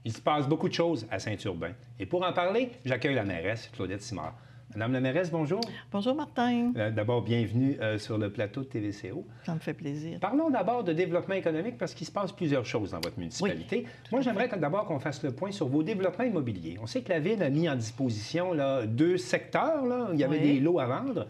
Il se passe beaucoup de choses à Saint-Urbain. Et pour en parler, j'accueille la mairesse, Claudette Simard. Madame la mairesse, bonjour. Bonjour, Martin. D'abord, bienvenue sur le plateau de TVCO. Ça me fait plaisir. Parlons d'abord de développement économique parce qu'il se passe plusieurs choses dans votre municipalité. Oui, moi, j'aimerais d'abord qu'on fasse le point sur vos développements immobiliers. On sait que la Ville a mis en disposition là, 2 secteurs. Là, où il y avait des lots à vendre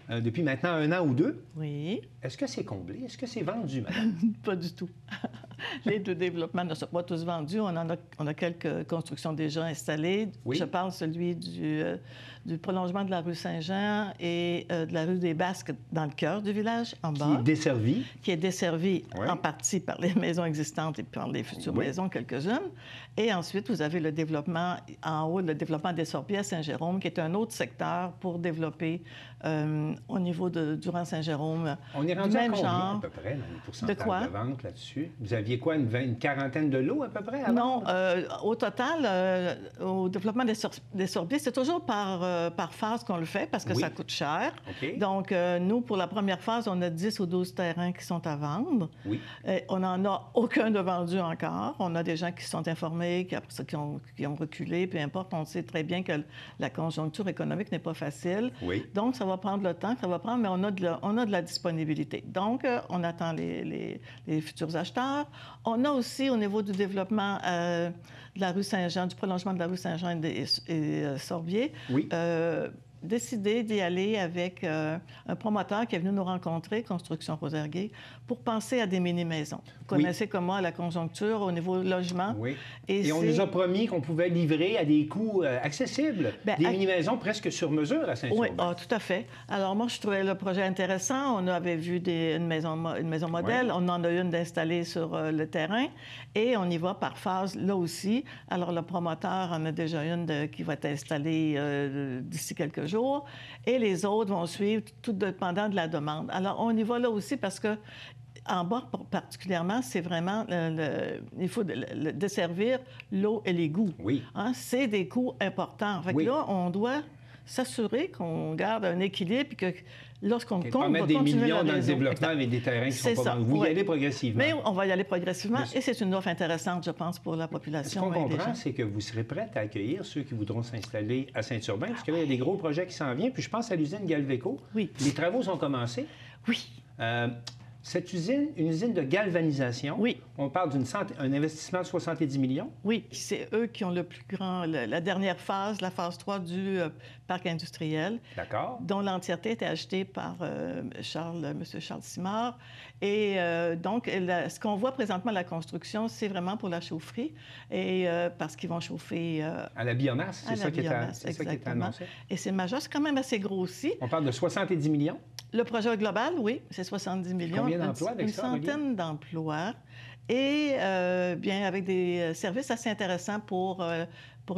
depuis maintenant 1 an ou 2. Oui. Est-ce que c'est comblé? Est-ce que c'est vendu, madame? Pas du tout. Les 2 développements ne sont pas tous vendus. On a quelques constructions déjà installées. Oui. Je parle celui du prolongement de la rue Saint-Jean et de la rue des Basques dans le cœur du village, en bas. Qui est desservi. Qui est desservi en partie par les maisons existantes et par les futures maisons, quelques-unes. Et ensuite, vous avez le développement en haut, le développement des Sorbiers à Saint-Jérôme, qui est un autre secteur pour développer au niveau de Durand-Saint-Jérôme. On est rendu à combien, genre, à peu près, dans les pourcentages de quoi? de vente là-dessus? Vous aviez quoi, une quarantaine de lots à peu près? Non, au total, au développement des Sorbiers, c'est toujours par phase qu'on le fait parce que ça coûte cher. Okay. Donc, nous, pour la première phase, on a 10 ou 12 terrains qui sont à vendre. Oui. On n'en a aucun de vendu encore. On a des gens qui se sont informés, qui ont reculé, peu importe. On sait très bien que la conjoncture économique n'est pas facile. Oui. Donc, ça va prendre le temps que ça va prendre, mais on a de la disponibilité. Donc, on attend les futurs acheteurs. On a aussi, au niveau du développement de la rue Saint-Jean, du prolongement de la rue Saint-Jean et Sorbier, décidé d'y aller avec un promoteur qui est venu nous rencontrer, Construction Rosaire-Gay, pour penser à des mini-maisons. Vous connaissez comme moi la conjoncture au niveau logement. Oui. Et on nous a promis qu'on pouvait livrer à des coûts accessibles, des mini-maisons presque sur mesure à Saint-Urbain. Oui, tout à fait. Alors moi, je trouvais le projet intéressant. On avait vu une maison modèle. On en a une d'installer sur le terrain et on y va par phase là aussi. Alors le promoteur en a déjà une qui va être installée d'ici quelques jours. Et les autres vont suivre, tout dépendant de la demande. Alors, on y va là aussi parce que, en bas particulièrement, c'est vraiment, il faut desservir l'eau et l'égout. Oui. Hein? C'est des coûts importants. Fait que là, on doit s'assurer qu'on garde un équilibre et que lorsqu'on compte, pas mettre des millions dans le développement avec des terrains qui sont pas vendus. Vous y allez progressivement. Mais on va y aller progressivement et c'est une offre intéressante, je pense, pour la population. Ce qu'on comprend, c'est que vous serez prête à accueillir ceux qui voudront s'installer à Saint-Urbain, parce que là, il y a des gros projets qui s'en viennent. Puis je pense à l'usine Galveco. Oui. Les travaux ont commencé. Oui. Cette usine, une usine de galvanisation, on parle d'un investissement de 70 millions. Oui, c'est eux qui ont le plus grand, la dernière phase, la phase 3 du parc industriel. D'accord. Dont l'entièreté était achetée par M. Charles Simard. Et donc, ce qu'on voit présentement à la construction, c'est vraiment pour la chaufferie, et parce qu'ils vont chauffer... à la biomasse, c'est ça qui est annoncé. Et c'est majeur, c'est quand même assez grossi. On parle de 70 millions. Le projet global, oui, c'est 70 millions. Combien d'emplois avec ça, Une centaine d'emplois. Et bien, avec des services assez intéressants pour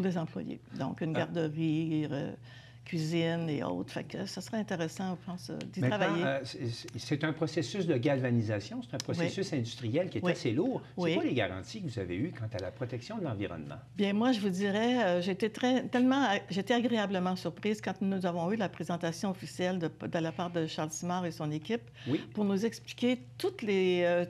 les employés. Donc, une garderie, cuisine et autres. Fait que ça serait intéressant, je pense, d'y travailler. C'est un processus de galvanisation, c'est un processus industriel qui est assez lourd. C'est quoi les garanties que vous avez eues quant à la protection de l'environnement? Bien, moi, je vous dirais, j'étais agréablement surprise quand nous avons eu la présentation officielle de la part de Charles Simard et son équipe pour nous expliquer tous les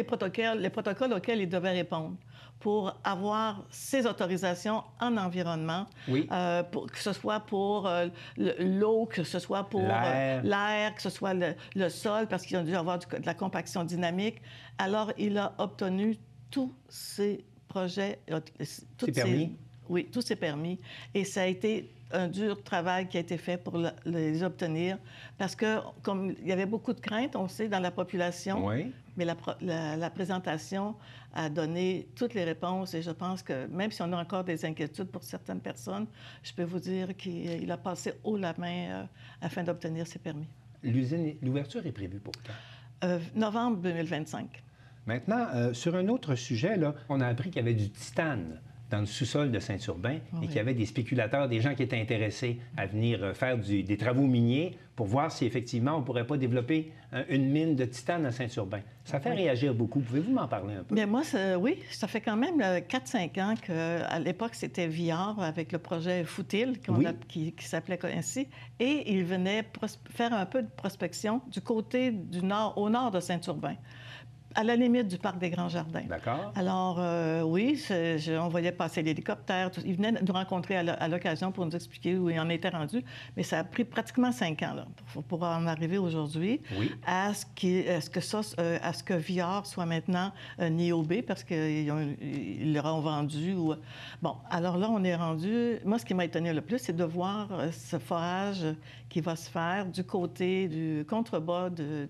protocoles auxquels ils devaient répondre pour avoir ces autorisations en environnement, que ce soit pour l'eau, que ce soit pour l'air, que ce soit le sol, parce qu'ils ont dû avoir de la compaction dynamique. Alors, il a obtenu tous ces projets... C'est permis? Oui, tous ces permis. Et ça a été un dur travail qui a été fait pour les obtenir, parce que, comme il y avait beaucoup de craintes, on sait, dans la population, mais la présentation a donné toutes les réponses, et je pense que, même si on a encore des inquiétudes pour certaines personnes, je peux vous dire qu'il a passé haut la main afin d'obtenir ces permis. L'ouverture est prévue pour quand? Novembre 2025. Maintenant, sur un autre sujet, là, on a appris qu'il y avait du titane dans le sous-sol de Saint-Urbain et qu'il y avait des spéculateurs, des gens qui étaient intéressés à venir faire des travaux miniers pour voir si effectivement on ne pourrait pas développer une mine de titane à Saint-Urbain. Ça fait réagir beaucoup. Pouvez-vous m'en parler un peu? Bien, moi, oui, ça fait quand même 4-5 ans qu'à l'époque, c'était Viard avec le projet Foutil, qui s'appelait ainsi, et il venait faire un peu de prospection du côté du nord, au nord de Saint-Urbain. à la limite du parc des Grands Jardins. D'accord. Alors, oui, on voyait passer l'hélicoptère. Ils venaient nous rencontrer à l'occasion pour nous expliquer où ils en étaient rendus. Mais ça a pris pratiquement 5 ans là, pour en arriver aujourd'hui à ce que Viard soit maintenant Néo-B, parce qu'ils l'auront vendu. Bon, alors là, on est rendu... Moi, ce qui m'a étonné le plus, c'est de voir ce forage qui va se faire du côté du contrebas du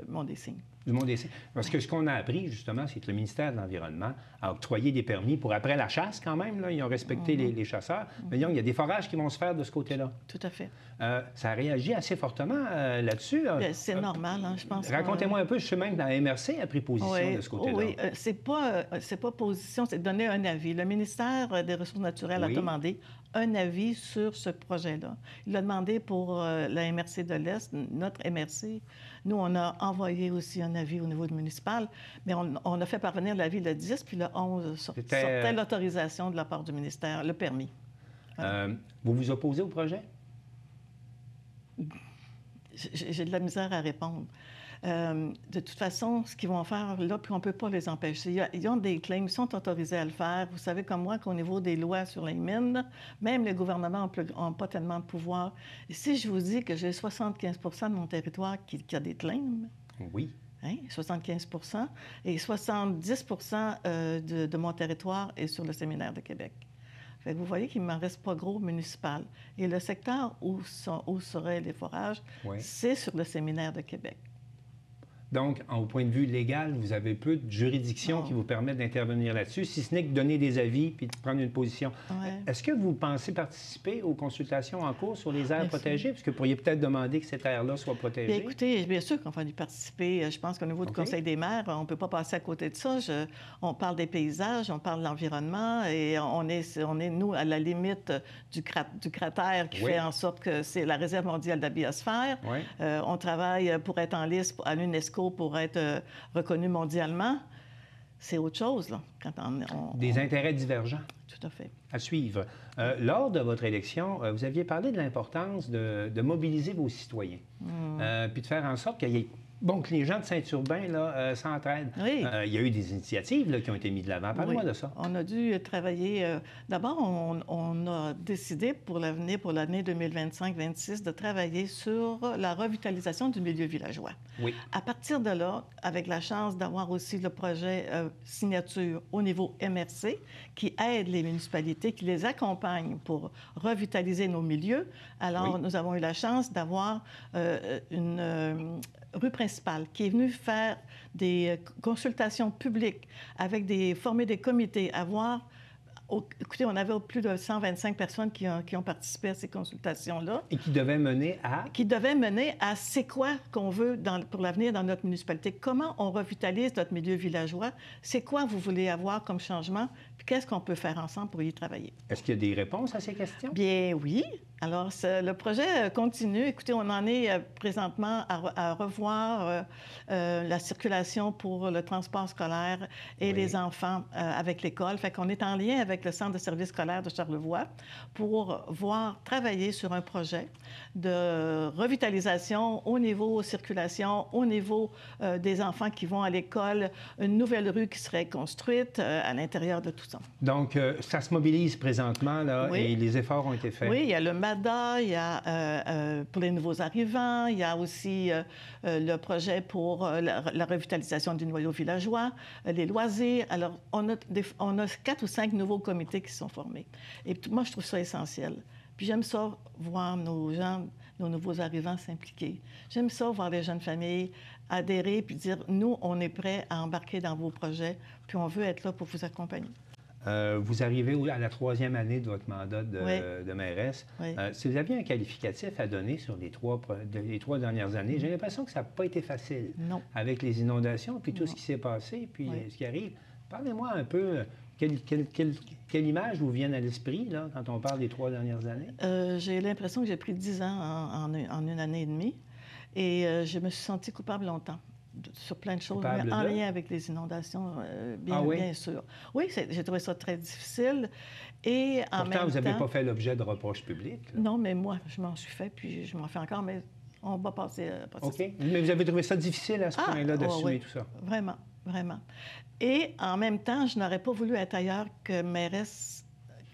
Mont-des-Cygnes. Du Mont-des-Cygnes. Parce que ce qu'on a appris, justement, c'est que le ministère de l'Environnement a octroyé des permis pour après la chasse, quand même. Là, ils ont respecté les chasseurs. Mais il y a des forages qui vont se faire de ce côté-là. Tout à fait. Ça a réagi assez fortement là-dessus. C'est normal, hein, je pense. Racontez-moi un peu. Je sais même que la MRC a pris position de ce côté-là. Oui, c'est pas position, c'est donner un avis. Le ministère des Ressources naturelles a demandé un avis sur ce projet-là. Il l'a demandé pour la MRC de l'Est, notre MRC. Nous, on a envoyé aussi un avis au niveau municipal, mais on a fait parvenir l'avis le 10, puis le 11 sortait l'autorisation de la part du ministère, le permis. Voilà. Vous vous opposez au projet? J'ai de la misère à répondre. De toute façon, ce qu'ils vont faire là, puis on ne peut pas les empêcher. Ils ont des claims, ils sont autorisés à le faire. Vous savez comme moi qu'au niveau des lois sur les mines, même les gouvernements n'ont pas tellement de pouvoir. Et si je vous dis que j'ai 75 de mon territoire qui a des claims... Oui. Hein, 75 et 70 de mon territoire est sur le séminaire de Québec. Fait que vous voyez qu'il ne m'en reste pas gros municipal. Et le secteur où seraient les forages, c'est sur le séminaire de Québec. Donc, au point de vue légal, vous avez peu de juridiction qui vous permettent d'intervenir là-dessus, si ce n'est que donner des avis puis de prendre une position. Est-ce que vous pensez participer aux consultations en cours sur les aires protégées? Parce que vous pourriez peut-être demander que cette aire-là soit protégée. Bien, écoutez, bien sûr qu'on va y participer. Je pense qu'au niveau du Conseil des maires, on ne peut pas passer à côté de ça. On parle des paysages, on parle de l'environnement et on est, nous, à la limite du cratère qui fait en sorte que c'est la réserve mondiale de la biosphère. On travaille pour être en liste à l'UNESCO pour être reconnu mondialement, c'est autre chose, là. Quand des intérêts divergents. Tout à fait. À suivre. Lors de votre élection, vous aviez parlé de l'importance de mobiliser vos citoyens, puis de faire en sorte qu'il y ait... Bon, que les gens de Saint-Urbain s'entraident. Oui. Il y a eu des initiatives là, qui ont été mises de l'avant. Parlez-moi de ça. On a dû travailler... D'abord, on a décidé pour l'avenir, pour l'année 2025-26, de travailler sur la revitalisation du milieu villageois. Oui. À partir de là, avec la chance d'avoir aussi le projet signature au niveau MRC, qui aide les municipalités, qui les accompagne pour revitaliser nos milieux, alors nous avons eu la chance d'avoir une... rue principale, qui est venue faire des consultations publiques avec former des comités, écoutez, on avait plus de 125 personnes qui ont participé à ces consultations-là. Et qui devaient mener à? Qui devaient mener à c'est quoi qu'on veut pour l'avenir dans notre municipalité. Comment on revitalise notre milieu villageois? C'est quoi vous voulez avoir comme changement? Puis qu'est-ce qu'on peut faire ensemble pour y travailler? Est-ce qu'il y a des réponses à ces questions? Bien oui. Alors, le projet continue. Écoutez, on en est présentement à revoir la circulation pour le transport scolaire et les enfants avec l'école. Fait qu'on est en lien avec le Centre de services scolaires de Charlevoix pour travailler sur un projet de revitalisation au niveau circulation, au niveau des enfants qui vont à l'école, une nouvelle rue qui serait construite à l'intérieur de tout ça. Donc, ça se mobilise présentement, là, et les efforts ont été faits. Oui, il y a le MADA, il y a pour les nouveaux arrivants, il y a aussi le projet pour la revitalisation du noyau villageois, les loisirs. Alors, on a 4 ou 5 nouveaux comités qui sont formés. Et moi, je trouve ça essentiel. Puis j'aime ça voir nos gens, nos nouveaux arrivants s'impliquer. J'aime ça voir les jeunes familles adhérer puis dire, nous, on est prêts à embarquer dans vos projets, puis on veut être là pour vous accompagner. Vous arrivez à la 3e année de votre mandat de mairesse. Si vous aviez un qualificatif à donner sur les 3 dernières années, j'ai l'impression que ça n'a pas été facile. Non. Avec les inondations, puis tout ce qui s'est passé, puis ce qui arrive. Parlez-moi un peu, quelle image vous vient à l'esprit là, quand on parle des 3 dernières années? J'ai l'impression que j'ai pris 10 ans en une année et demie. Et je me suis sentie coupable longtemps. Sur plein de choses, mais en lien avec les inondations, bien sûr. Oui, j'ai trouvé ça très difficile. Et en même temps... Pourtant, vous n'avez pas fait l'objet de reproches publics. Là. Non, mais moi, je m'en suis fait, puis je m'en fais encore, mais On va passer OK. Mais vous avez trouvé ça difficile à ce point-là d'assumer tout ça? Vraiment, vraiment. Et en même temps, je n'aurais pas voulu être ailleurs que mairesse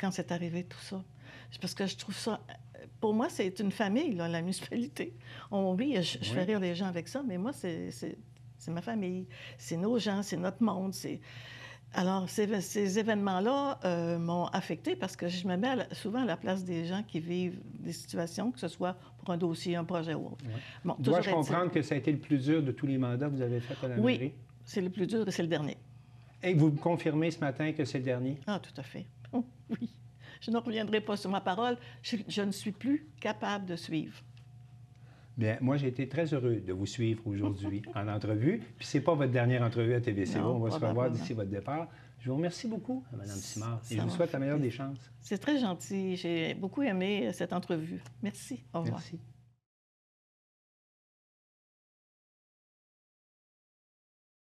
quand c'est arrivé tout ça. Parce que je trouve ça... Pour moi, c'est une famille, là, la municipalité. Oui, je fais rire les gens avec ça, mais moi, c'est ma famille. C'est nos gens, c'est notre monde. Alors, ces événements-là m'ont affectée parce que je me mets souvent à la place des gens qui vivent des situations, que ce soit pour un dossier, un projet ou autre. Oui. Bon, dois-je comprendre que ça a été le plus dur de tous les mandats que vous avez faits à la mairie? Oui, c'est le plus dur et c'est le dernier. Et vous me confirmez ce matin que c'est le dernier? Ah, tout à fait. Oh, oui. Je ne reviendrai pas sur ma parole. Je ne suis plus capable de suivre. Bien, moi, j'ai été très heureux de vous suivre aujourd'hui en entrevue. Puis, ce n'est pas votre dernière entrevue à TVCO. On va se revoir d'ici votre départ. Je vous remercie beaucoup, Mme Simard, et je vous souhaite la meilleure des chances. C'est très gentil. J'ai beaucoup aimé cette entrevue. Merci. Au revoir. Merci.